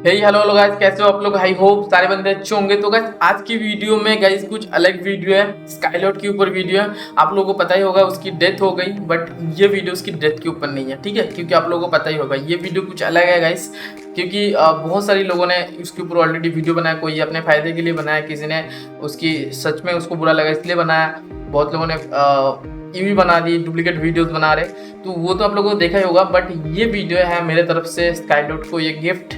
Hello guys, कैसे हो आप लोग। आई होप सारे बंदे अच्छे होंगे। तो गाइस आज की वीडियो में गाइस कुछ अलग वीडियो है, स्काईलॉट के ऊपर वीडियो है। आप लोगों को पता ही होगा उसकी डेथ हो गई, बट ये वीडियो उसकी डेथ के ऊपर नहीं है, ठीक है, क्योंकि आप लोगों को पता ही होगा ये वीडियो कुछ अलग है गाइस। क्योंकि बहुत सारे लोगों ने उसके ऊपर ऑलरेडी वीडियो बनाया, कोई अपने फायदे के लिए बनाया, किसी ने उसकी सच में उसको बुरा लगा इसलिए बनाया, बहुत लोगों ने ईवी बना दी, डुप्लीकेट वीडियोस बना रहे, तो वो तो आप लोगों को देखा ही होगा। बट ये वीडियो है मेरे तरफ से स्काईलॉट को ये गिफ्ट,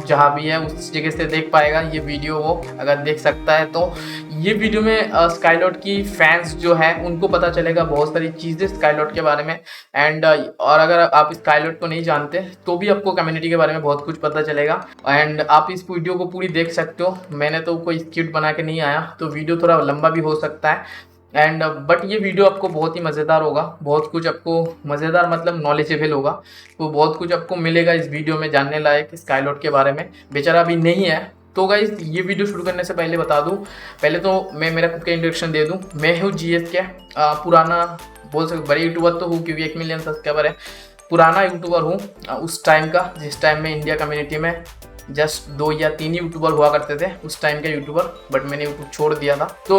जहाँ भी है उस जगह से देख पाएगा ये वीडियो, वो अगर देख सकता है तो ये वीडियो में स्काईलॉट की फैंस जो है उनको पता चलेगा बहुत सारी चीज़ें स्काईलॉट के बारे में। एंड और अगर आप स्काईलॉट को नहीं जानते तो भी आपको कम्युनिटी के बारे में बहुत कुछ पता चलेगा। एंड आप इस वीडियो को पूरी देख सकते हो। मैंने तो कोई स्क्रिप्ट बना के नहीं आया, तो वीडियो थोड़ा लंबा भी हो सकता है। एंड बट ये वीडियो आपको बहुत ही मज़ेदार होगा, बहुत कुछ आपको मज़ेदार मतलब नॉलेजेबल होगा। तो बहुत कुछ आपको मिलेगा इस वीडियो में जानने लायक स्काईलॉट के बारे में। बेचारा अभी नहीं है। तो गाइस ये वीडियो शुरू करने से पहले बता दूं, पहले तो मैं मेरा खुद का इंट्रोडक्शन दे दूं। मैं हूँ जीएस के, पुराना बोल सकते बड़े यूट्यूबर तो हूँ क्योंकि 1 मिलियन सब्सक्राइबर है। पुराना यूट्यूबर हूँ उस टाइम का, जिस टाइम में इंडिया कम्युनिटी में जस्ट 2 या 3 यूट्यूबर हुआ करते थे उस टाइम के यूट्यूबर, बट मैंने यूट्यूब छोड़ दिया था। तो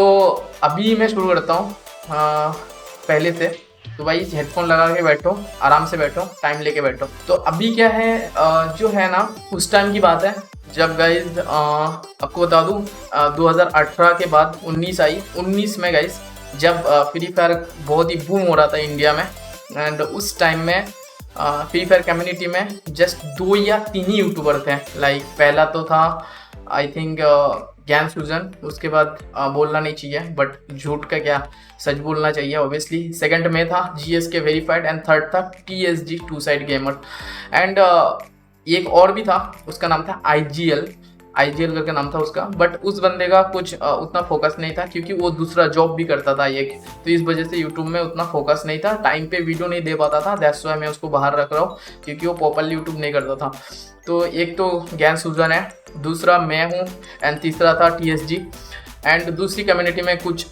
अभी मैं शुरू करता हूँ पहले से। तो भाई हेडफोन लगा के बैठो, आराम से बैठो, टाइम लेके बैठो। तो अभी क्या है, जो है ना उस टाइम की बात है जब गाइज आपको बता दूँ 2018 के बाद 19 आई। 19 में गाइज जब फ्री फायर बहुत ही बूम हो रहा था इंडिया में। एंड उस टाइम में फ्री फायर कम्युनिटी में जस्ट 2 या 3 ही यूट्यूबर थे। लाइक पहला तो था आई थिंक ज्ञान सुजन, उसके बाद बोलना नहीं चाहिए बट झूठ का क्या, सच बोलना चाहिए ऑब्वियसली। सेकंड में था जीएस के वेरीफाइड एंड थर्ड था TSG two side gamer. And एक और भी था, उसका नाम था आईजीएल करके नाम था उसका। बट उस बंदे का कुछ उतना फोकस नहीं था क्योंकि वो दूसरा जॉब भी करता था एक, तो इस वजह से यूट्यूब में उतना फोकस नहीं था, टाइम पे वीडियो नहीं दे पाता था। दैट्स व्हाई मैं उसको बाहर रख रहा हूँ क्योंकि वो प्रॉपरली यूट्यूब नहीं करता था। तो एक तो ज्ञान सुजन है, दूसरा मैं हूँ, एंड तीसरा था टीएसजी। एंड दूसरी कम्युनिटी में कुछ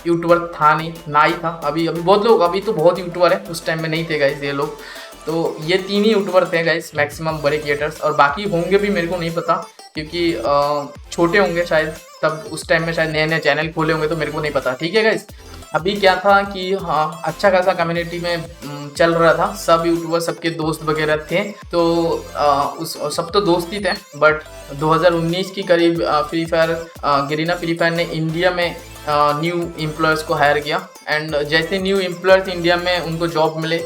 यूट्यूबर था नहीं, ना ही था। अभी बहुत लोग, अभी तो बहुत यूट्यूबर है, उस टाइम में नहीं थे गाइस ये लोग। तो ये 3 ही यूट्यूबर थे गाइस मैक्सिमम बड़े क्रिएटर्स, और बाकी होंगे भी मेरे को नहीं पता क्योंकि छोटे होंगे शायद, तब उस टाइम में शायद नए नए चैनल खोले होंगे, तो मेरे को नहीं पता, ठीक है गाइस। अभी क्या था कि हाँ अच्छा खासा कम्युनिटी में चल रहा था, सब यूट्यूबर सबके दोस्त वगैरह थे। तो उस सब तो दोस्त ही थे। बट 2019 की करीब गरीना फ्री फायर ने इंडिया में न्यू एम्प्लॉयज़ को हायर किया। एंड जैसे न्यू एम्प्लॉयज़ इंडिया में उनको जॉब मिले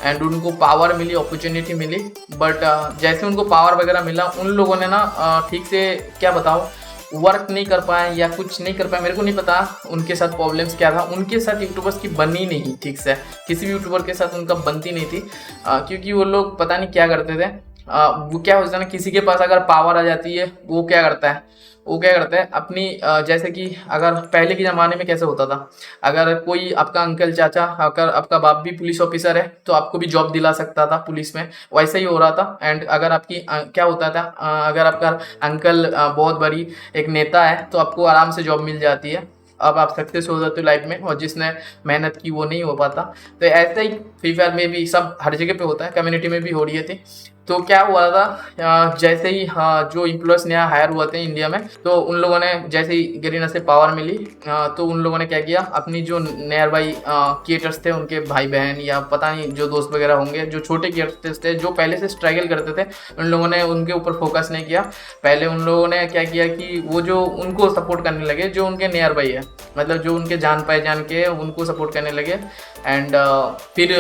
एंड उनको पावर मिली, अपॉर्चुनिटी मिली। बट जैसे उनको पावर वगैरह मिला, उन लोगों ने ना ठीक से क्या बताओ वर्क नहीं कर पाए या कुछ नहीं कर पाए, मेरे को नहीं पता उनके साथ प्रॉब्लम्स क्या था। उनके साथ यूट्यूबर्स की बनी नहीं ठीक से, किसी भी यूट्यूबर के साथ उनका बनती नहीं थी। क्योंकि वो लोग पता नहीं क्या करते थे। वो क्या होता है ना, किसी के पास अगर पावर आ जाती है वो क्या करता है अपनी जैसे कि अगर पहले के ज़माने में कैसे होता था, अगर कोई आपका अंकल चाचा, अगर आपका बाप भी पुलिस ऑफिसर है तो आपको भी जॉब दिला सकता था पुलिस में, वैसा ही हो रहा था। एंड अगर आपकी क्या होता था, अगर आपका अंकल बहुत बड़ी एक नेता है तो आपको आराम से जॉब मिल जाती है, अब आप सक्सेस हो जाते हो लाइफ में, और जिसने मेहनत की वो नहीं हो पाता। तो ऐसा ही फ्री फायर में भी सब हर जगह पे होता है, कम्युनिटी में भी हो रही थी। तो क्या हुआ था, जैसे ही जो इम्प्लॉयज़ नया हायर हुआ थे इंडिया में, तो उन लोगों ने जैसे ही गरीना से पावर मिली, तो उन लोगों ने क्या किया, अपनी जो नियर बाई क्रिएटर्स थे उनके भाई बहन या पता नहीं जो दोस्त वगैरह होंगे, जो छोटे क्रिएटर्स थे जो पहले से स्ट्रगल करते थे, उन लोगों ने उनके ऊपर फोकस नहीं किया। पहले उन लोगों ने क्या किया कि वो जो उनको सपोर्ट करने लगे, जो उनके नियर बाई है, मतलब जो उनके जान पहचान के, उनको सपोर्ट करने लगे। एंड फिर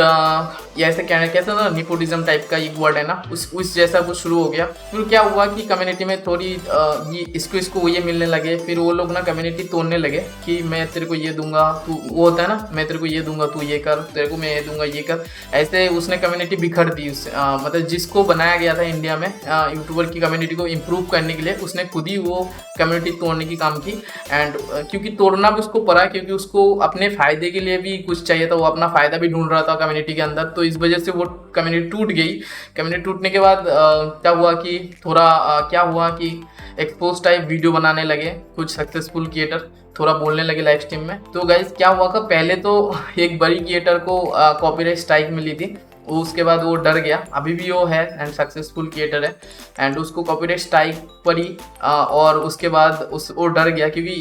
ऐसे कहने कैसे ना निपोटिज्म टाइप का एक वर्ड है ना, उस जैसा कुछ शुरू हो गया। फिर क्या हुआ कि कम्युनिटी में थोड़ी ये इसको ये मिलने लगे। फिर वो लोग ना कम्युनिटी तोड़ने लगे कि मैं तेरे को ये दूंगा, तू वो होता है ना, मैं तेरे को ये दूंगा तू ये कर, तेरे को मैं ये दूंगा ये कर। ऐसे उसने कम्युनिटी बिखर दी। मतलब जिसको बनाया गया था इंडिया में यूट्यूबर की कम्युनिटी को इम्प्रूव करने के लिए, उसने खुद ही वो कम्युनिटी तोड़ने की काम की। एंड क्योंकि तोड़ना भी उसको पड़ा, क्योंकि उसको अपने फ़ायदे के लिए भी कुछ चाहिए था, वो अपना फ़ायदा भी ढूंढ रहा था कम्युनिटी के अंदर। तो इस वजह से वो कम्युनिटी टूट गई। कम्युनिटी टूटने के बाद क्या हुआ कि थोड़ा क्या हुआ कि एक्सपोज टाइप वीडियो बनाने लगे कुछ सक्सेसफुल क्रिएटर, थोड़ा बोलने लगे लाइव स्ट्रीम में। तो गाइज क्या हुआ कि पहले तो एक बड़ी क्रिएटर को कॉपीराइट स्ट्राइक मिली थी, वो उसके बाद वो डर गया, अभी भी वो है एंड सक्सेसफुल क्रिएटर है एंड उसको कॉपीराइट स्ट्राइक पड़ी और उसके बाद वो डर गया क्योंकि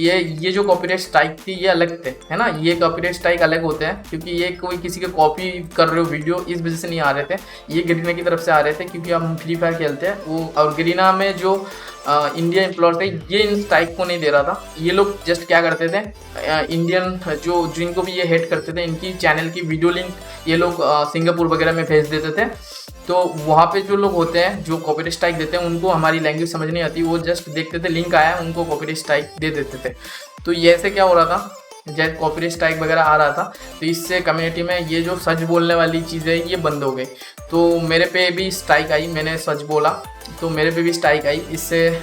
ये जो कॉपीराइट स्ट्राइक थी ये अलग थे, है ना, ये कॉपीराइट स्ट्राइक अलग होते हैं क्योंकि ये कोई किसी के कॉपी कर रहे हो वीडियो इस वजह से नहीं आ रहे थे, ये गरीना की तरफ से आ रहे थे क्योंकि हम फ्री फायर खेलते हैं वो, और गरीना में जो इंडियन एम्प्लॉयर थे ये इन स्ट्राइक को नहीं दे रहा था। ये लोग जस्ट क्या करते थे, इंडियन जो जिनको भी ये हेट करते थे इनकी चैनल की वीडियो लिंक ये लोग सिंगापुर वगैरह में भेज देते थे, तो वहाँ पे जो लोग होते हैं जो कॉपीराइट स्ट्राइक देते हैं उनको हमारी लैंग्वेज समझ नहीं आती, वो जस्ट देखते थे लिंक आया उनको कॉपीराइट स्ट्राइक दे देते थे। तो ये ऐसे क्या हो रहा था, जब कॉपीराइट स्ट्राइक वगैरह आ रहा था तो इससे कम्युनिटी में ये जो सच बोलने वाली चीज़ें ये बंद हो गई। तो मेरे पे भी स्ट्राइक आई, मैंने सच बोला तो मेरे पे भी स्ट्राइक आई, इससे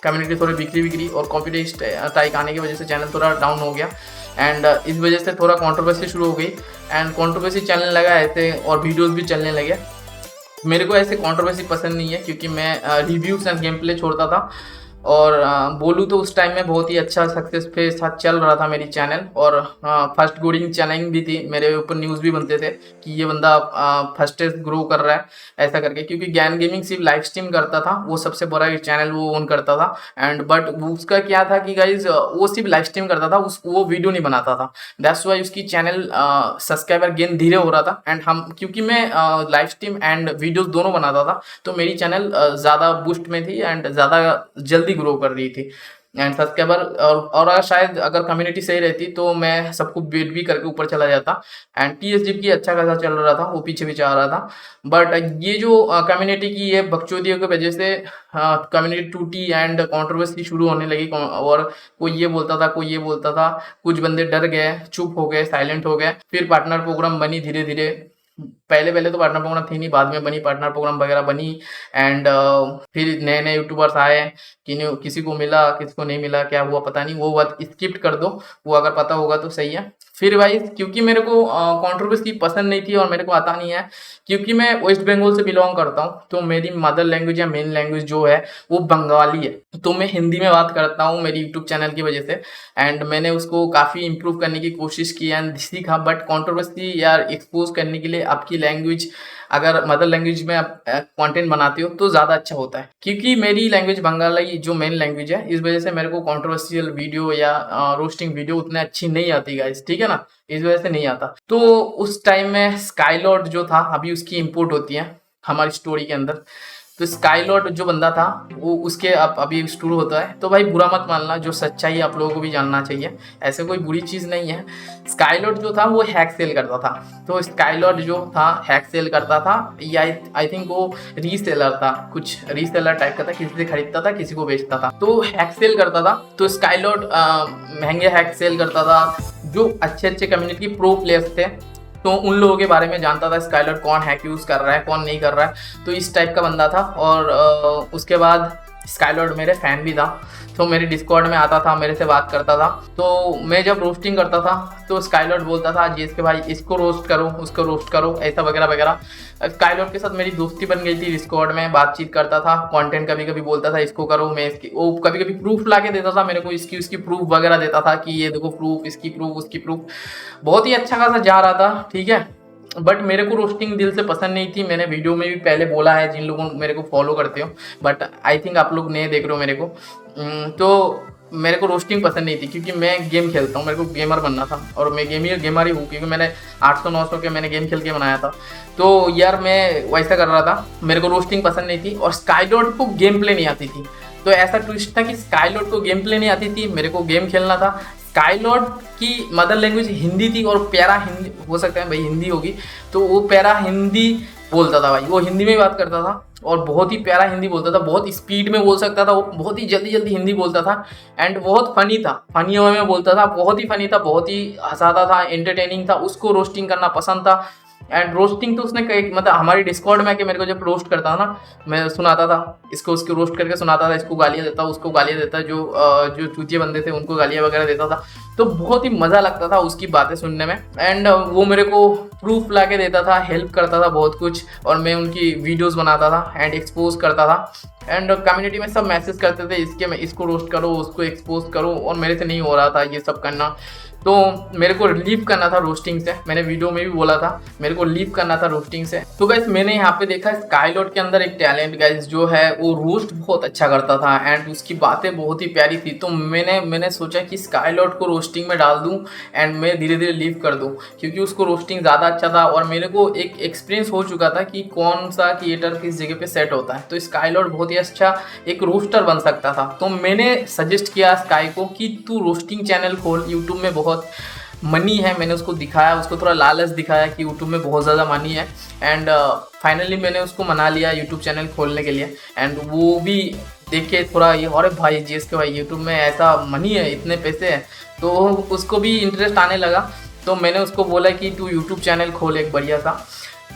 कम्युनिटी थोड़ी बिखरी और कॉपीराइट स्ट्राइक आने की वजह से चैनल थोड़ा डाउन हो गया एंड इस वजह से थोड़ा कंट्रोवर्सी शुरू हो गई एंड कंट्रोवर्सी चलने लगा ऐसे और वीडियोस भी चलने लगे। मेरे को ऐसे कंट्रोवर्सी पसंद नहीं है क्योंकि मैं रिव्यूज़ एंड गेम प्ले छोड़ता था और बोलूँ तो उस टाइम में बहुत ही अच्छा सक्सेस पे साथ चल रहा था मेरी चैनल और फर्स्ट गोडिंग चैनल भी थी, मेरे ऊपर न्यूज़ भी बनते थे कि ये बंदा फर्स्टेस्ट ग्रो कर रहा है ऐसा करके, क्योंकि ज्ञान गेमिंग सिर्फ लाइव स्ट्रीम करता था, वो सबसे बड़ा चैनल वो ओन करता था एंड बट उसका क्या था कि गाइज वो सिर्फ लाइव स्ट्रीम करता था, वो वीडियो नहीं बनाता था, दैट्स वाई उसकी चैनल सब्सक्राइबर गेन धीरे हो रहा था एंड हम क्योंकि मैं लाइव स्ट्रीम एंड वीडियोज़ दोनों बनाता था तो मेरी चैनल ज़्यादा बूस्ट में थी एंड ज़्यादा जल्दी ग्रो कर रही थी एंड सब्सक्राइबर और शायद अगर कम्युनिटी सही रहती तो मैं सबको बेट भी करके ऊपर चला जाता एंड टीएसजी की अच्छा खासा चल रहा था, वो पीछे आ रहा था। बट ये जो कम्युनिटी की ये बकचोदियों की वजह से कम्युनिटी टूटी एंड कंट्रोवर्सी शुरू होने लगी और कोई ये बोलता था कोई ये बोलता था, कुछ बंदे डर गए, चुप हो गए, साइलेंट हो गए। फिर पार्टनर प्रोग्राम बनी धीरे धीरे, पहले तो पार्टनर प्रोग्राम थी नहीं, बाद में बनी पार्टनर प्रोग्राम वगैरह बनी एंड फिर नए यूट्यूबर्स आए, किसी को मिला किसी को नहीं मिला, क्या हुआ पता नहीं, वो बात स्किप कर दो, वो अगर पता होगा तो सही है। फिर भाई क्योंकि मेरे को कंट्रोवर्सी पसंद नहीं थी और मेरे को आता नहीं है, क्योंकि मैं वेस्ट बंगाल से बिलोंग करता हूँ तो मेरी मदर लैंग्वेज या मेन लैंग्वेज जो है वो बंगाली है, तो मैं हिंदी में बात करता हूँ मेरी यूट्यूब चैनल की वजह से एंड मैंने उसको काफ़ी इम्प्रूव करने की कोशिश की एंड सीखा। बट कंट्रोवर्सी या एक्सपोज करने के लिए आपकी लैंग्वेज अगर मदर लैंग्वेज में आप कंटेंट बनाते हो तो ज़्यादा अच्छा होता है, क्योंकि मेरी लैंग्वेज बंगाली जो मेन लैंग्वेज है इस वजह से मेरे को कंट्रोवर्शियल वीडियो या रोस्टिंग वीडियो उतने अच्छी नहीं आती गाइस, ठीक है ना, इस वजह से नहीं आता। तो उस टाइम में स्काईलॉर्ड जो था अभी उसकी इंपोर्ट होती है हमारी स्टोरी के अंदर, तो स्काईलॉर्ड जो बंदा था वो उसके अब अभी शुरू होता है, तो भाई बुरा मत मानना, जो सच्चाई आप लोगों को भी जानना चाहिए, ऐसे कोई बुरी चीज़ नहीं है। स्काईलॉर्ड जो था वो हैक सेल करता था, तो स्काईलॉर्ड जो था हैक सेल करता था या आई थिंक वो रीसेलर था, कुछ रीसेलर टाइप का था, किसी से खरीदता था किसी को बेचता था, तो हैक सेल करता था। तो स्काईलॉर्ड महंगे हैक सेल करता था, जो अच्छे कम्युनिटी प्रो प्लेयर्स थे तो उन लोगों के बारे में जानता था स्काईलॉर्ड कौन हैक यूज़ कर रहा है कौन नहीं कर रहा है, तो इस टाइप का बंदा था। और उसके बाद स्काईलॉर्ड मेरे फैन भी था, तो मेरे डिस्कॉर्ड में आता था, मेरे से बात करता था, तो मैं जब रोस्टिंग करता था तो स्काईलॉर्ड बोलता था जी इसके भाई इसको रोस्ट करो उसको रोस्ट करो ऐसा वगैरह वगैरह। स्काईलॉर्ड के साथ मेरी दोस्ती बन गई थी, डिस्कॉर्ड में बातचीत करता था, कंटेंट कभी कभी बोलता था इसको करो, मैं इसकी वो कभी कभी प्रूफ ला के देता था मेरे को, इसकी उसकी प्रूफ वगैरह देता था कि ये देखो प्रूफ, इसकी प्रूफ उसकी प्रूफ, बहुत ही अच्छा खासा जा रहा था, ठीक है। बट मेरे को रोस्टिंग दिल से पसंद नहीं थी, मैंने वीडियो में भी पहले बोला है जिन लोगों मेरे को फॉलो करते हो, बट आई थिंक आप लोग नए देख रहे हो मेरे को, तो मेरे को रोस्टिंग पसंद नहीं थी क्योंकि मैं गेम खेलता हूँ, मेरे को गेमर बनना था और मैं गेमर ही हूँ क्योंकि मैंने 800-900 के मैंने गेम खेल के बनाया था, तो यार मैं वैसा कर रहा था, मेरे को रोस्टिंग पसंद नहीं थी और स्काईलॉर्ड को गेम प्ले नहीं आती थी। तो ऐसा ट्विस्ट था कि स्काईलॉर्ड को गेम प्ले नहीं आती थी, मेरे को गेम खेलना था। स्काईलॉर्ड की मदर लैंग्वेज हिंदी थी और प्यारा हिंदी, हो सकता है भाई हिंदी होगी, तो वो प्यारा हिंदी बोलता था भाई, वो हिंदी में ही बात करता था और बहुत ही प्यारा हिंदी बोलता था, बहुत स्पीड में बोल सकता था, वो बहुत ही जल्दी हिंदी बोलता था एंड बहुत फनी था, फनी वे में बोलता था, बहुत ही फनी था, बहुत ही हंसाता था, एंटरटेनिंग था, उसको रोस्टिंग करना पसंद था। एंड रोस्टिंग तो उसने मतलब हमारी डिस्कॉर्ड में आके मेरे को जब रोस्ट करता था ना, मैं सुनाता था इसको, उसको रोस्ट करके सुनाता था, इसको गालियाँ देता, उसको गालियाँ देता, जो चूतिए बंदे थे उनको गालियाँ वगैरह देता था, तो बहुत ही मज़ा लगता था उसकी बातें सुनने में। एंड वो मेरे को प्रूफ ला के देता था, हेल्प करता था बहुत कुछ, और मैं उनकी वीडियोज़ बनाता था एंड एक्सपोज करता था। एंड कम्युनिटी में सब मैसेज करते थे इसको रोस्ट करो उसको एक्सपोज करो, और मेरे से नहीं हो रहा था ये सब करना, तो मेरे को लीव करना था रोस्टिंग से, मैंने वीडियो में भी बोला था मेरे को लीव करना था रोस्टिंग से। तो गाइस मैंने यहाँ पे देखा स्काईलॉट के अंदर एक टैलेंट गाइस जो है वो रोस्ट बहुत अच्छा करता था एंड उसकी बातें बहुत ही प्यारी थी। तो मैंने सोचा कि स्काईलॉट को रोस्टिंग में डाल दूँ एंड मैं धीरे धीरे लीव कर दूँ, क्योंकि उसको रोस्टिंग ज़्यादा अच्छा था और मेरे को एक एक्सपीरियंस हो चुका था कि कौन सा क्रिएटर किस जगह पे सेट होता है। तो स्काईलॉट बहुत ही अच्छा एक रोस्टर बन सकता था। तो मैंने सजेस्ट किया स्काई को कि तू रोस्टिंग चैनल खोल, यूट्यूब में बहुत मनी है। मैंने उसको दिखाया, उसको थोड़ा लालच दिखाया कि यूट्यूब में बहुत ज़्यादा मनी है एंड फाइनली मैंने उसको मना लिया यूट्यूब चैनल खोलने के लिए। एंड वो भी देख के थोड़ा ये अरे भाई GSK भाई यूट्यूब में ऐसा मनी है, इतने पैसे हैं, तो उसको भी इंटरेस्ट आने लगा। तो मैंने उसको बोला कि तू यूट्यूब चैनल खोल एक बढ़िया सा।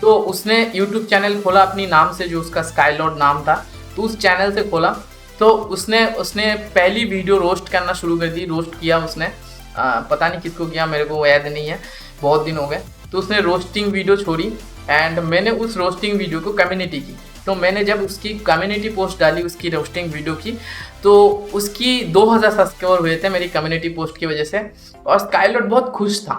तो उसने यूट्यूब चैनल खोला अपनी नाम से, जो उसका स्काईलॉट नाम था, तो उस चैनल से खोला। तो उसने पहली वीडियो रोस्ट करना शुरू कर दी, रोस्ट किया उसने, पता नहीं किसको किया, मेरे को याद नहीं है, बहुत दिन हो गए। तो उसने रोस्टिंग वीडियो छोड़ी एंड मैंने उस रोस्टिंग वीडियो को कम्युनिटी की। तो मैंने जब उसकी कम्युनिटी पोस्ट डाली उसकी रोस्टिंग वीडियो की, तो उसकी 2000 सब्सक्राइबर हुए थे मेरी कम्युनिटी पोस्ट की वजह से। और स्काईलॉट बहुत खुश था,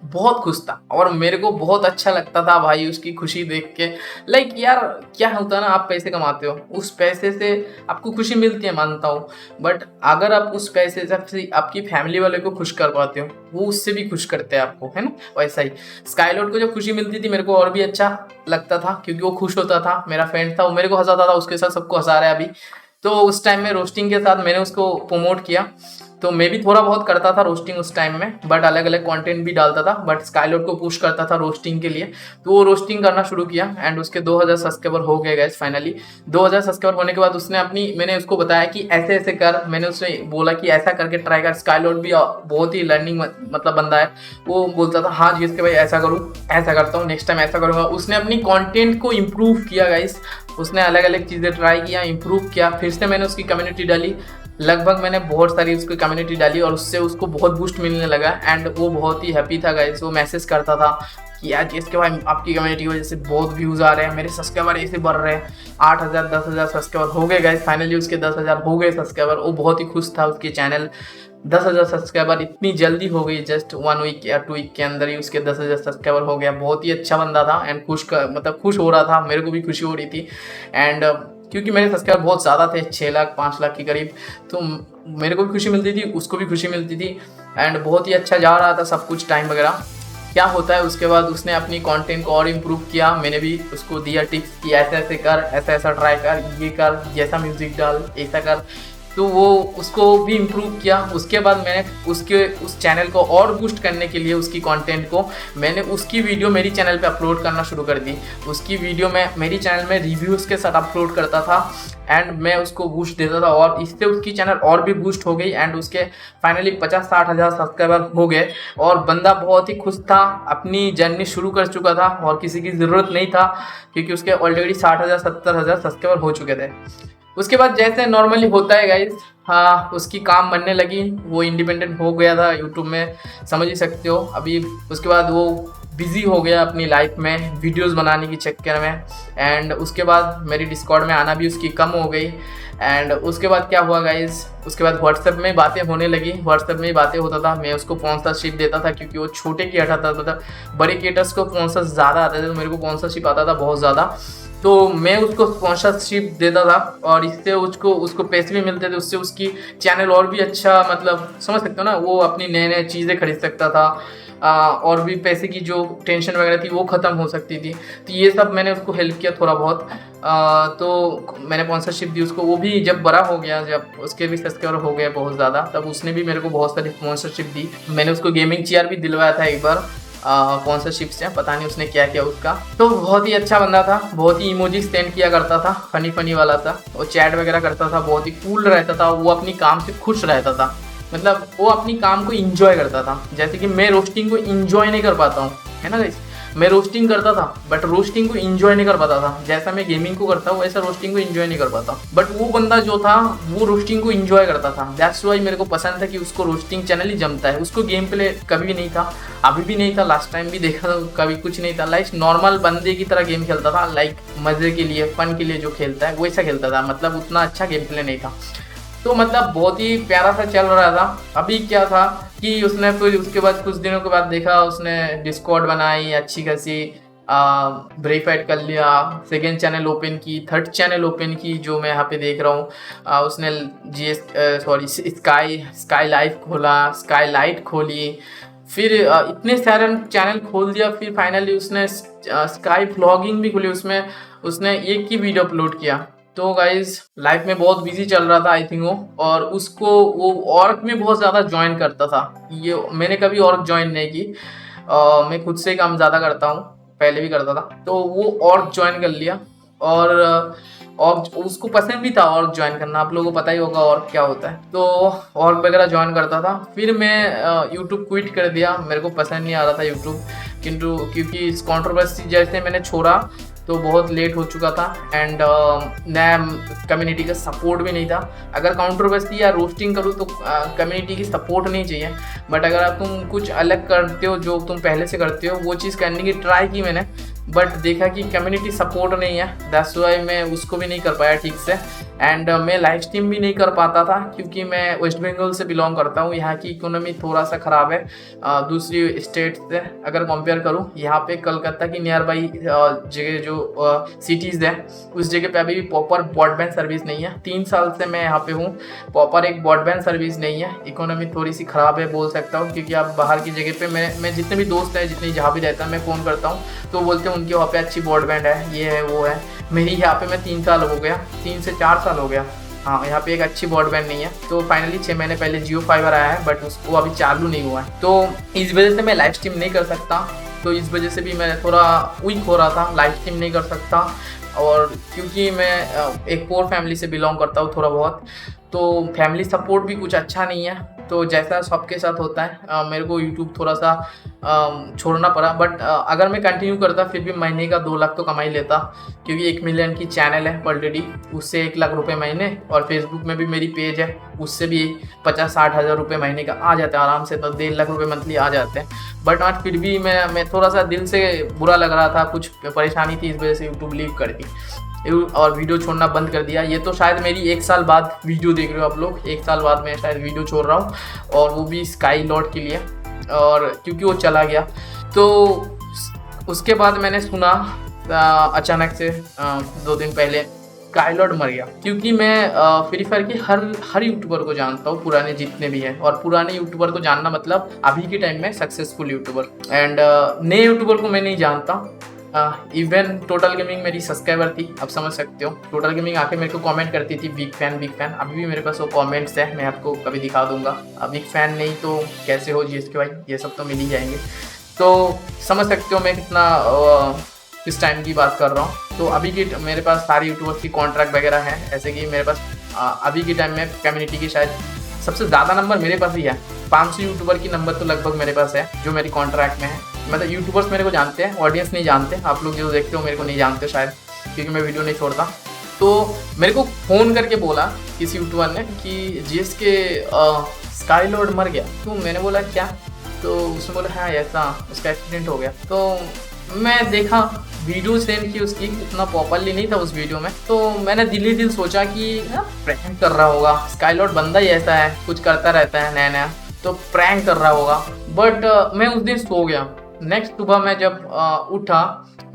बहुत खुश था और मेरे को बहुत अच्छा लगता था भाई उसकी खुशी देख के। लाइक यार क्या होता है ना, आप पैसे कमाते हो, उस पैसे से आपको खुशी मिलती है मानता हूँ, बट अगर आप उस पैसे से आपकी फैमिली वाले को खुश कर पाते हो, वो उससे भी खुश करते हैं आपको, है ना। वैसा ही स्काईलॉट को जब खुशी मिलती थी मेरे को और भी अच्छा लगता था, क्योंकि वो खुश होता था, मेरा फ्रेंड था, वो मेरे को हंसाता था, उसके साथ सबको हंसा रहा है अभी। तो उस टाइम में रोस्टिंग के साथ मैंने उसको प्रमोट किया। तो मैं भी थोड़ा बहुत करता था रोस्टिंग उस टाइम में, बट अलग अलग कंटेंट भी डालता था, बट स्काईलॉट को पुश करता था रोस्टिंग के लिए। तो वो रोस्टिंग करना शुरू किया एंड उसके 2000 सब्सक्राइबर हो गए गाइस फाइनली। 2000 सब्सक्राइबर होने के बाद उसने मैंने उसको बताया कि ऐसे ऐसे कर, मैंने उससे बोला कि ऐसा करके ट्राई कर। स्काईलॉट भी बहुत ही लर्निंग मतलब बंदा है, वो बोलता था हाँ GSK भाई ऐसा करूँ, ऐसा करता हूँ, नेक्स्ट टाइम ऐसा करूँगा। उसने अपनी कॉन्टेंट को इम्प्रूव किया गाइस, उसने अलग अलग चीज़ें ट्राई किया, इम्प्रूव किया। फिर से मैंने उसकी कम्युनिटी डाली, लगभग मैंने बहुत सारी उसकी कम्युनिटी डाली और उससे उसको बहुत बूस्ट मिलने लगा एंड वो बहुत ही हैप्पी था गाइस। वो मैसेज करता था कि यार GSK भाई आपकी कम्युनिटी की वजह से बहुत व्यूज़ आ रहे हैं, मेरे सब्सक्राइबर ऐसे बढ़ रहे हैं। 8000 10,000 सब्सक्राइबर हो गए गाइस फाइनली, उसके 10,000 हो गए सब्सक्राइबर। वो बहुत ही खुश था, उसके चैनल 10,000 सब्सक्राइबर इतनी जल्दी हो गई, जस्ट 1 वीक या 2 वीक के अंदर ही उसके 10,000 सब्सक्राइबर हो गया। बहुत ही अच्छा बंदा था एंड खुश हो रहा था, मेरे को भी खुशी हो रही थी। एंड क्योंकि मेरे सब्सक्राइबर बहुत ज़्यादा थे, 6 लाख 5 लाख के करीब, तो मेरे को भी खुशी मिलती थी, उसको भी खुशी मिलती थी एंड बहुत ही अच्छा जा रहा था सब कुछ टाइम वगैरह। क्या होता है उसके बाद उसने अपनी कंटेंट को और इम्प्रूव किया, मैंने भी उसको दिया टिप्स कि ऐसे ऐसे कर, ऐसा ऐसा ट्राई कर, ये कर, जैसा म्यूज़िक डाल, ऐसा कर। तो वो उसको भी इम्प्रूव किया। उसके बाद मैंने उस चैनल को और बूस्ट करने के लिए उसकी कंटेंट को मैंने उसकी वीडियो मेरी चैनल पे अपलोड करना शुरू कर दी। उसकी वीडियो मैं मेरी चैनल में रिव्यूज़ के साथ अपलोड करता था एंड मैं उसको बूस्ट देता था और इससे उसकी चैनल और भी बूस्ट हो गई एंड उसके फाइनली 50-60 हज़ार सब्सक्राइबर हो गए और बंदा बहुत ही खुश था, अपनी जर्नी शुरू कर चुका था और किसी की ज़रूरत नहीं था, क्योंकि उसके ऑलरेडी 60,000 70,000 सब्सक्राइबर हो चुके थे। उसके बाद जैसे नॉर्मली होता है गाइस, हाँ उसकी काम बनने लगी, वो इंडिपेंडेंट हो गया था यूट्यूब में, समझ ही सकते हो। अभी उसके बाद वो बिज़ी हो गया अपनी लाइफ में वीडियोस बनाने के चक्कर में एंड उसके बाद मेरी डिस्कॉर्ड में आना भी उसकी कम हो गई। एंड उसके बाद क्या हुआ गाइस, उसके बाद व्हाट्सएप में बातें होने लगी, व्हाट्सएप में ही बातें होता था, मैं उसको स्पॉन्सरशिप देता था क्योंकि वो छोटे क्रिएटर था, मतलब बड़े क्रिएटर्स को स्पॉन्सर ज़्यादा आते थे, तो मेरे को स्पॉन्सरशिप आता था बहुत ज़्यादा, तो मैं उसको स्पॉन्सरशिप देता था और इससे उसको पैसे भी मिलते थे। उससे उसकी चैनल और भी अच्छा, मतलब समझ सकते हो ना, वो अपनी नए नए चीज़ें खरीद सकता था और भी पैसे की जो टेंशन वगैरह थी वो ख़त्म हो सकती थी। तो ये सब मैंने उसको हेल्प किया थोड़ा बहुत, तो मैंने स्पॉन्सरशिप दी उसको। वो भी जब बड़ा हो गया, जब उसके भी सब्सक्राइबर हो गए बहुत ज़्यादा, तब उसने भी मेरे को बहुत सारी स्पॉन्सरशिप दी। मैंने उसको गेमिंग चेयर भी दिलवाया था एक बार स्पॉन्सरशिप से, पता नहीं उसने क्या किया उसका। तो बहुत ही अच्छा बंदा था, बहुत ही इमोजी सेंड किया करता था, फनी वाला था, वो चैट वगैरह करता था, बहुत ही कूल रहता था, वो अपनी काम से खुश रहता था, मतलब वो अपनी काम को इंजॉय करता था। जैसे कि मैं रोस्टिंग को इंजॉय नहीं कर पाता हूँ, है ना गाइस, मैं रोस्टिंग करता था बट रोस्टिंग को इंजॉय नहीं कर पाता था, जैसा मैं गेमिंग को करता हूँ वैसा रोस्टिंग को इंजॉय नहीं कर पाता। बट वो बंदा जो था वो रोस्टिंग को इंजॉय करता था, दैट्स वाई मेरे को पसंद था कि उसको रोस्टिंग चैनल ही जमता है। उसको गेम प्ले कभी नहीं था, अभी भी नहीं था, लास्ट टाइम भी देखा था कभी कुछ नहीं था, लाइक नॉर्मल बंदे की तरह गेम खेलता था, लाइक मज़े के लिए फन के लिए जो खेलता है वैसा खेलता था, मतलब उतना अच्छा गेम प्ले नहीं था। तो मतलब बहुत ही प्यारा सा चल रहा था। अभी क्या था कि उसने फिर उसके बाद कुछ दिनों के बाद देखा, उसने डिस्कॉर्ड बनाई अच्छी खासी, वेरीफाइड कर लिया, सेकेंड चैनल ओपन की, थर्ड चैनल ओपन की जो मैं यहाँ पे देख रहा हूँ। उसने स्काई लाइफ खोला, स्काई लाइट खोली, फिर इतने सारे चैनल खोल दिया। फिर फाइनली उसने स्काई व्लॉगिंग भी खोली, उसमें उसने एक ही वीडियो अपलोड किया। तो गाइज लाइफ में बहुत बिजी चल रहा था आई थिंक वो, और उसको वो ऑर्ग में बहुत ज़्यादा ज्वाइन करता था। ये मैंने कभी ऑर्ग ज्वाइन नहीं की, मैं खुद से काम ज़्यादा करता हूँ, पहले भी करता था। तो वो ऑर्ग ज्वाइन कर लिया, और उसको पसंद भी था ऑर्ग ज्वाइन करना, आप लोगों को पता ही होगा ऑर्ग क्या होता है। तो ऑर्ग वगैरह ज्वाइन करता था। फिर मैं यूट्यूब क्विट कर दिया, मेरे को पसंद नहीं आ रहा था यूट्यूब, किंतु क्योंकि इस कंट्रोवर्सी जैसे मैंने छोड़ा तो बहुत लेट हो चुका था, एंड नया कम्युनिटी का सपोर्ट भी नहीं था। अगर कंट्रोवर्सी या रोस्टिंग करूँ तो कम्युनिटी की सपोर्ट नहीं चाहिए, बट अगर आप तुम कुछ अलग करते हो जो तुम पहले से करते हो, वो चीज़ करने की ट्राई की मैंने, बट देखा कि कम्युनिटी सपोर्ट नहीं है, दैट्स व्हाई मैं उसको भी नहीं कर पाया ठीक से। एंड मैं लाइव स्ट्रीम भी नहीं कर पाता था क्योंकि मैं वेस्ट बंगाल से बिलोंग करता हूँ। यहाँ की इकोनॉमी थोड़ा सा ख़राब है दूसरी स्टेट से अगर कंपेयर करूँ। यहाँ पे कलकत्ता की नियर बाई जगह जो सिटीज़ है, उस जगह पे अभी भी प्रॉपर ब्रॉडबैंड सर्विस नहीं है। 3 साल से मैं यहाँ पे हूँ, प्रॉपर एक ब्रॉडबैंड सर्विस नहीं है। इकोनॉमी थोड़ी सी ख़राब है बोल सकता हूँ, क्योंकि आप बाहर की जगह पे मैं जितने भी दोस्त हैं, जितने जहाँ भी रहता है, मैं फ़ोन करता हूँ तो बोलते हैं उनके वहाँ पे अच्छी ब्रॉडबैंड है, ये है वो है। मेरी यहाँ पे मैं 3 साल हो गया, 3 से 4 साल हो गया, हाँ यहाँ पे एक अच्छी ब्रॉडबैंड नहीं है। तो फाइनली 6 महीने पहले जियो फाइबर आया है, बट उसको अभी चालू नहीं हुआ है, तो इस वजह से मैं लाइव स्ट्रीम नहीं कर सकता। तो इस वजह से भी मैं थोड़ा वीक हो रहा था, लाइव स्ट्रीम नहीं कर सकता। और क्योंकि मैं एक पोर फैमिली से बिलोंग करता हूँ थोड़ा बहुत, तो फैमिली सपोर्ट भी कुछ अच्छा नहीं है। तो जैसा सबके साथ होता है, मेरे को यूट्यूब थोड़ा सा छोड़ना पड़ा, बट अगर मैं कंटिन्यू करता फिर भी महीने का 2 लाख तो कमा ही लेता, क्योंकि 1 मिलियन की चैनल है ऑलरेडी, उससे 1 लाख रुपए महीने, और फेसबुक में भी मेरी पेज है, उससे भी 50-60 हज़ार रुपये महीने का आ जाता है आराम से, तो 1.5 लाख रुपए मंथली आ जाते हैं। बट आज फिर भी मैं थोड़ा सा दिल से बुरा लग रहा था, कुछ परेशानी थी, इस वजह से यूट्यूब लीव कर दी और वीडियो छोड़ना बंद कर दिया। ये तो शायद मेरी 1 साल बाद वीडियो देख रहे हो आप लोग, 1 साल बाद मैं शायद वीडियो छोड़ रहा हूँ, और वो भी स्काई लॉर्ड के लिए, और क्योंकि वो चला गया। तो उसके बाद मैंने सुना अचानक से 2 दिन पहले स्काई लॉर्ड मर गया। क्योंकि मैं फ्री फायर के हर यूट्यूबर को जानता हूँ, पुराने जितने भी हैं, और पुराने यूट्यूबर को जानना मतलब अभी के टाइम में सक्सेसफुल यूट्यूबर, एंड नए यूट्यूबर को मैं नहीं जानता। इवन टोटल गेमिंग मेरी सब्सक्राइबर थी, आप समझ सकते हो। टोटल गेमिंग आके मेरे को कमेंट करती थी बिग फैन बिग फैन, अभी भी मेरे पास वो कमेंट्स है, मैं आपको कभी दिखा दूंगा। बिग फैन नहीं तो कैसे हो जीएसके भाई, ये सब तो मिल ही जाएंगे। तो समझ सकते हो मैं कितना किस टाइम की बात कर रहा हूँ। तो अभी की मेरे पास सारे यूट्यूबर्स की कॉन्ट्रैक्ट वगैरह हैं, ऐसे कि मेरे पास अभी के टाइम में कम्युनिटी की शायद सबसे ज़्यादा नंबर मेरे पास ही है। 500 यूट्यूबर की नंबर तो लगभग मेरे पास है जो मेरी कॉन्ट्रैक्ट में है। मतलब यूट्यूबर्स मेरे को जानते हैं, ऑडियंस नहीं जानते, आप लोग जो देखते हो मेरे को नहीं जानते शायद, क्योंकि मैं वीडियो नहीं छोड़ता। तो मेरे को फ़ोन करके बोला किसी यूट्यूबर ने कि जीएस के स्काई लॉर्ड मर गया। तो मैंने बोला क्या? तो उसने बोला हाँ ऐसा, उसका एक्सीडेंट हो गया। तो मैं देखा वीडियो सेंड की उसकी, उतना पॉपुलरली नहीं था उस वीडियो में, तो मैंने दिल ही दिल सोचा कि प्रैंक कर रहा होगा, स्काई लॉर्ड बंदा ही ऐसा है, कुछ करता रहता है नया नया, तो प्रैंक कर रहा होगा। बट मैं उस दिन सो गया। नेक्स्ट सुबह मैं जब उठा,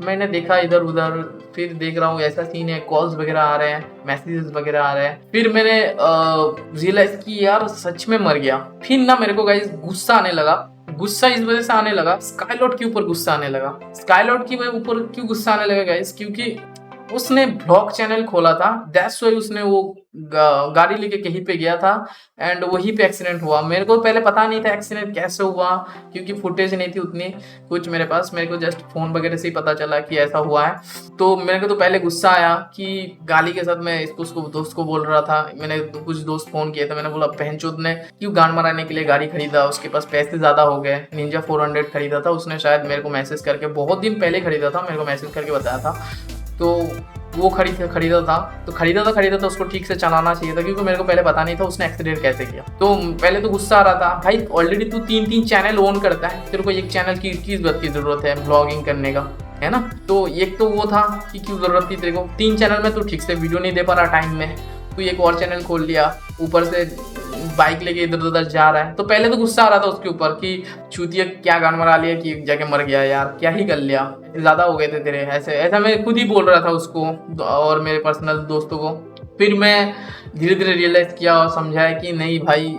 मैंने देखा इधर उधर, फिर देख रहा हूँ ऐसा सीन है, कॉल्स वगैरह आ रहे हैं, मैसेजेस वगैरह आ रहे हैं। फिर मैंने रियलाइज की यार सच में मर गया। फिर ना मेरे को गाइस गुस्सा आने लगा। गुस्सा इस वजह से आने लगा, स्काई लॉर्ड के ऊपर गुस्सा आने लगा। स्काई लॉर्ड के ऊपर क्यों गुस्सा आने लगा गाइस? क्योंकि उसने ब्लॉग चैनल खोला था, दैट्स व्हाई उसने वो गाड़ी लेके कहीं पे गया था एंड वहीं पे एक्सीडेंट हुआ। मेरे को पहले पता नहीं था एक्सीडेंट कैसे हुआ, क्योंकि फुटेज नहीं थी उतनी कुछ मेरे पास, मेरे को जस्ट फोन वगैरह से ही पता चला कि ऐसा हुआ है। तो मेरे को तो पहले गुस्सा आया कि गाली के साथ मैं उसको दोस्त को बोल रहा था। मैंने कुछ दोस्त फोन किए थे, मैंने बोला बहनचोद ने क्यों गान मराने के लिए गाड़ी खरीदा, उसके पास पैसे ज्यादा हो गए। निंजा 400 खरीदा था उसने, शायद मेरे को मैसेज करके, बहुत दिन पहले खरीदा था, मेरे को मैसेज करके बताया था। तो वो खरीदा था उसको ठीक से चलाना चाहिए था, क्योंकि मेरे को पहले पता नहीं था उसने एक्सीडेंट कैसे किया। तो पहले तो गुस्सा आ रहा था, भाई ऑलरेडी तू 3 चैनल ओन करता है, तेरे को एक चैनल की किस बात की जरूरत है ब्लॉगिंग करने का, है ना? तो एक तो वो था कि क्यों जरूरत थी तेरे को, 3 चैनल में तू ठीक से वीडियो नहीं दे पा रहा टाइम में, तू एक और चैनल खोल लिया, ऊपर से बाइक लेके इधर उधर जा रहा है। तो पहले तो गुस्सा आ रहा था उसके ऊपर कि चूतिया क्या गान मरा लिया कि जाके मर गया यार, क्या ही कर लिया, ज्यादा हो गए थे तेरे, ऐसे ऐसा मैं खुद ही बोल रहा था उसको और मेरे पर्सनल दोस्तों को। फिर मैं धीरे धीरे रियलाइज किया और समझाया कि नहीं भाई,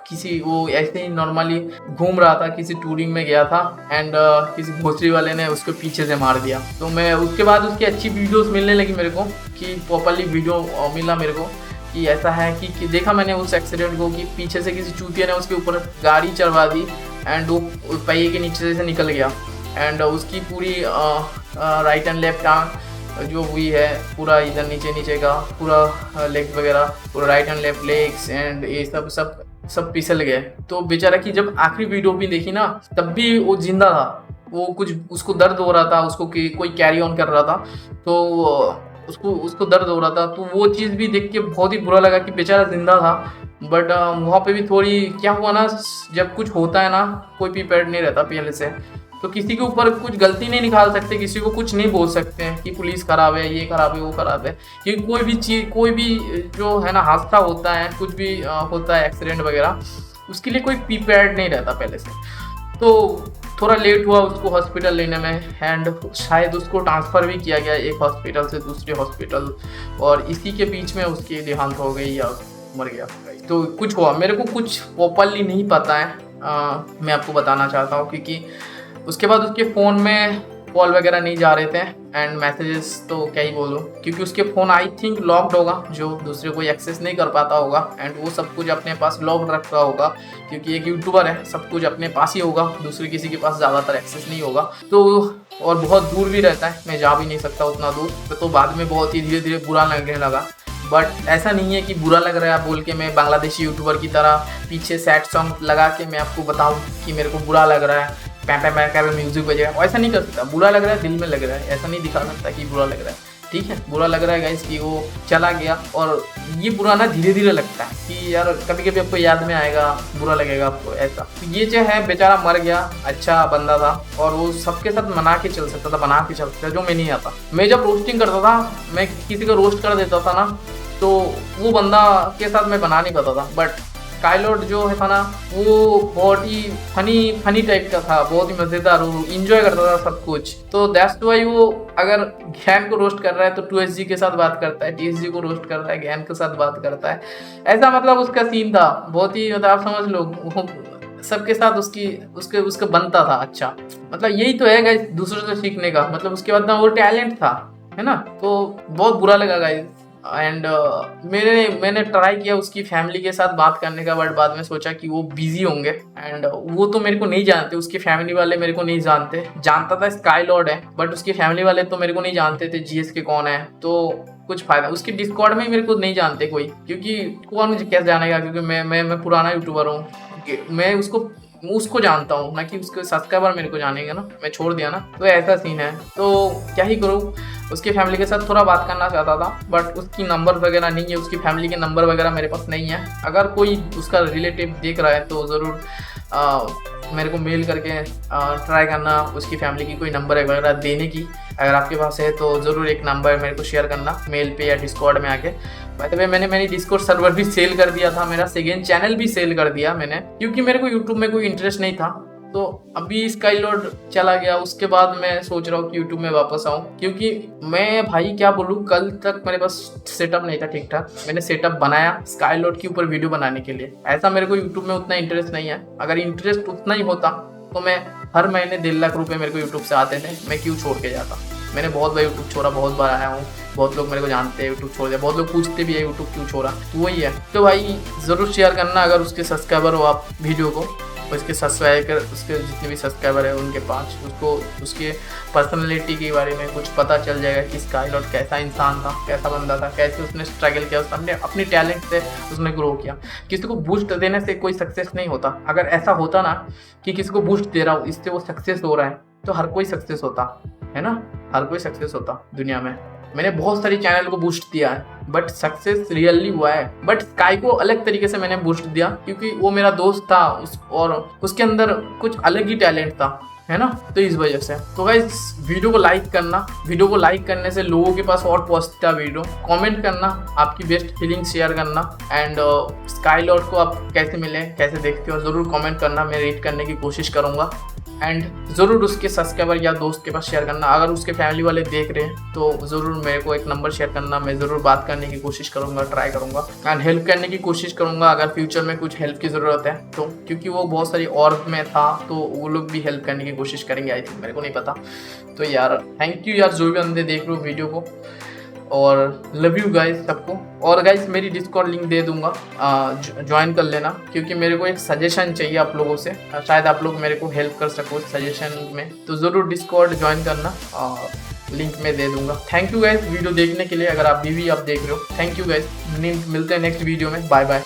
किसी वो ऐसे ही नॉर्मली घूम रहा था, किसी टूरिंग में गया था एंड किसी भोसड़ी वाले ने उसको पीछे से मार दिया। तो मैं उसके बाद उसकी अच्छी वीडियोस मिलने लगी मेरे को, कि प्रॉपरली वीडियो मिला मेरे को कि ऐसा है कि देखा मैंने उस एक्सीडेंट को कि पीछे से किसी चूतिया ने उसके ऊपर गाड़ी चढ़वा दी एंड वो पहिए के नीचे से निकल गया एंड उसकी पूरी राइट एंड लेफ्ट आर्म जो हुई है, पूरा इधर नीचे का पूरा लेग्स वगैरह, पूरा right and left legs and ये सब फिसल गए। तो बेचारा की जब आखिरी वीडियो भी देखी ना, तब भी वो जिंदा था, वो कुछ उसको दर्द हो रहा था, उसको कोई कैरी ऑन कर रहा था, तो उसको दर्द हो रहा था। तो वो चीज़ भी देख के बहुत ही बुरा लगा कि बेचारा जिंदा था। बट वहाँ पे भी थोड़ी क्या हुआ ना, जब कुछ होता है ना, कोई प्रिपेयर्ड नहीं रहता पहले से, तो किसी के ऊपर कुछ गलती नहीं निकाल सकते, किसी को कुछ नहीं बोल सकते हैं कि पुलिस खराब है, ये खराब है, वो खराब है। क्योंकि कोई भी चीज़, कोई भी जो है ना हादसा होता है, कुछ भी होता है एक्सीडेंट वगैरह, उसके लिए कोई प्रिपेयर्ड नहीं रहता पहले से। तो थोड़ा लेट हुआ उसको हॉस्पिटल लेने में एंड शायद उसको ट्रांसफ़र भी किया गया एक हॉस्पिटल से दूसरे हॉस्पिटल, और इसी के बीच में उसकी देहांत हो गई या मर गया। तो कुछ हुआ, मेरे को कुछ प्रॉपरली नहीं पता है, मैं आपको बताना चाहता हूँ, क्योंकि उसके बाद उसके फ़ोन में कॉल वगैरह नहीं जा रहे थे एंड मैसेजेस तो क्या ही बोलूँ, क्योंकि उसके फ़ोन आई थिंक लॉक्ड होगा, जो दूसरे कोई एक्सेस नहीं कर पाता होगा एंड वो सब कुछ अपने पास लॉक्ड रखता होगा, क्योंकि एक यूट्यूबर है, सब कुछ अपने पास ही होगा, दूसरे किसी के पास ज़्यादातर एक्सेस नहीं होगा। तो और बहुत दूर भी रहता है, मैं जा भी नहीं सकता उतना दूर। तो बाद में बहुत ही धीरे धीरे बुरा लगने लगा। बट ऐसा नहीं है कि बुरा लग रहा है बोल के मैं बांग्लादेशी यूट्यूबर की तरह पीछे सैड सॉन्ग लगा के मैं आपको बताऊँ कि मेरे को बुरा लग रहा है, पैं म्यूजिक बजेगा, ऐसा नहीं कर सकता। बुरा लग रहा है, दिल में लग रहा है, ऐसा नहीं दिखा सकता कि बुरा लग रहा है। ठीक है, बुरा लग रहा है गाइस कि वो चला गया, और ये बुरा ना धीरे धीरे लगता है कि यार कभी कभी आपको याद में आएगा, बुरा लगेगा आपको ऐसा। तो ये जो है बेचारा मर गया, अच्छा बंदा था और वो सबके साथ मना के चल सकता था, बना के चल सकता था, जो मैं नहीं आता। मैं जब रोस्टिंग करता था, मैं किसी को रोस्ट कर देता था ना, तो वो बंदा के साथ मैं बना नहीं पाता था। बट स्काईलॉर्ड जो है था ना, वो बहुत ही फनी टाइप का था, बहुत ही मज़ेदार, वो इंजॉय करता था सब कुछ। तो दैट्स वाई वो अगर ज्ञान को रोस्ट कर रहा है तो 2SG के साथ बात करता है, TSG को रोस्ट कर रहा है, ज्ञान के साथ बात करता है, ऐसा मतलब उसका सीन था। बहुत ही मतलब आप समझ लो, सबके साथ उसका बनता था। अच्छा मतलब यही तो है गाइस दूसरों से सीखने का, मतलब उसके बाद ना वो टैलेंट था, है ना। तो बहुत बुरा लगा गाइस एंड मैंने ट्राई किया उसकी फैमिली के साथ बात करने का, बट बाद में सोचा कि वो बिजी होंगे एंड वो तो मेरे को नहीं जानते, उसके फैमिली वाले मेरे को नहीं जानते। जानता था स्काईलॉर्ड है, बट उसके फैमिली वाले तो मेरे को नहीं जानते थे GSK कौन है। तो कुछ फायदा, उसके डिस्कॉर्ड में मेरे को नहीं जानते कोई, क्योंकि कौन मुझे कैसे जानेगा, क्योंकि मैं पुराना यूट्यूबर हूँ, मैं उसको जानता हूँ ना कि उसके सब्सक्राइबर मेरे को जानेंगे ना, मैं छोड़ दिया ना। तो ऐसा सीन है, तो क्या ही करूँ। उसकी फैमिली के साथ थोड़ा बात करना चाहता था, बट उसकी नंबर वगैरह नहीं है, उसकी फैमिली के नंबर वगैरह मेरे पास नहीं है। अगर कोई उसका रिलेटिव देख रहा है तो ज़रूर मेरे को मेल करके ट्राई करना उसकी फैमिली की कोई नंबर वगैरह देने की। अगर आपके पास है तो ज़रूर एक नंबर मेरे को शेयर करना मेल पे या डिस्कॉर्ड में आके। बाय द वे मैंने डिस्कॉर्ड सर्वर भी सेल कर दिया था, मेरा सेकेंड चैनल भी सेल कर दिया मैंने, क्योंकि मेरे को यूट्यूब में कोई इंटरेस्ट नहीं था। तो अभी स्काईलॉर्ड चला गया, उसके बाद मैं सोच रहा हूँ कि यूट्यूब में वापस आऊँ, क्योंकि मैं भाई क्या बोलूँ, कल तक मेरे पास सेटअप नहीं था ठीक ठाक। मैंने सेटअप बनाया स्काईलॉर्ड के ऊपर वीडियो बनाने के लिए। ऐसा मेरे को यूट्यूब में उतना इंटरेस्ट नहीं है, अगर इंटरेस्ट उतना ही होता तो मैं हर महीने 1.5 लाख रुपये मेरे को यूट्यूब से आते थे, मैं क्यों छोड़ के जाता। मैंने बहुत बार यूट्यूब छोड़ा, बहुत बार आया हूँ, बहुत लोग मेरे को जानते हैं यूट्यूब छोड़ दिया, बहुत लोग पूछते भी है यूट्यूब क्यों छोड़ा। तो वही है, तो भाई ज़रूर शेयर करना अगर उसके सब्सक्राइबर हो आप वीडियो को, उसके सब्सक्राइबर उसके जितने भी सब्सक्राइबर है उनके पास, उसको उसके पर्सनैलिटी के बारे में कुछ पता चल जाएगा कि स्काईलॉर्ड कैसा इंसान था, कैसा बंदा था, कैसे उसने स्ट्रगल किया, उसने अपनी टैलेंट से उसने ग्रो किया। किसी को बूस्ट देने से कोई सक्सेस नहीं होता। अगर ऐसा होता ना कि किसी को बूस्ट दे रहा हूँ इससे वो सक्सेस हो रहा है, तो हर कोई सक्सेस होता है ना, हर कोई सक्सेस होता दुनिया में। मैंने बहुत सारी चैनल को बूस्ट दिया है, बट सक्सेस रियली हुआ है। बट स्काई को अलग तरीके से मैंने बूस्ट दिया, क्योंकि वो मेरा दोस्त था और उसके अंदर कुछ अलग ही टैलेंट था। है ना। तो इस वजह से तो गाइस वीडियो को लाइक करना, वीडियो को लाइक करने से लोगों के पास और पहुंचता वीडियो, कमेंट करना, आपकी बेस्ट फीलिंग शेयर करना एंड स्काईलॉर्ड को आप कैसे मिले, कैसे देखते हो, ज़रूर कमेंट करना, मैं रीड करने की कोशिश करूँगा। एंड ज़रूर उसके सब्सक्राइबर या दोस्त के पास शेयर करना, अगर उसके फैमिली वाले देख रहे हैं तो ज़रूर मेरे को एक नंबर शेयर करना, मैं ज़रूर बात करने की कोशिश करूँगा, ट्राई करूँगा एंड हेल्प करने की कोशिश करूँगा अगर फ्यूचर में कुछ हेल्प की ज़रूरत है तो, क्योंकि वो बहुत सारी और में था तो वो लोग भी हेल्प करने की कोशिश करेंगे आई थिंक, मेरे को नहीं पता। तो यार थैंक यू यार जो भी बंदे देख रहे हो वीडियो को, और लव यू गाइस सबको। और गाइस मेरी डिस्कॉर्ड लिंक दे दूंगा, ज्वाइन कर लेना, क्योंकि मेरे को एक सजेशन चाहिए आप लोगों से, शायद आप लोग मेरे को हेल्प कर सको सजेशन में, तो ज़रूर डिस्कॉर्ड ज्वाइन करना, लिंक में दे दूंगा। थैंक यू गाइस वीडियो देखने के लिए, अगर आप भी आप देख रहे हो, थैंक यू गाइस, मिलते हैं नेक्स्ट वीडियो में, बाय बाय।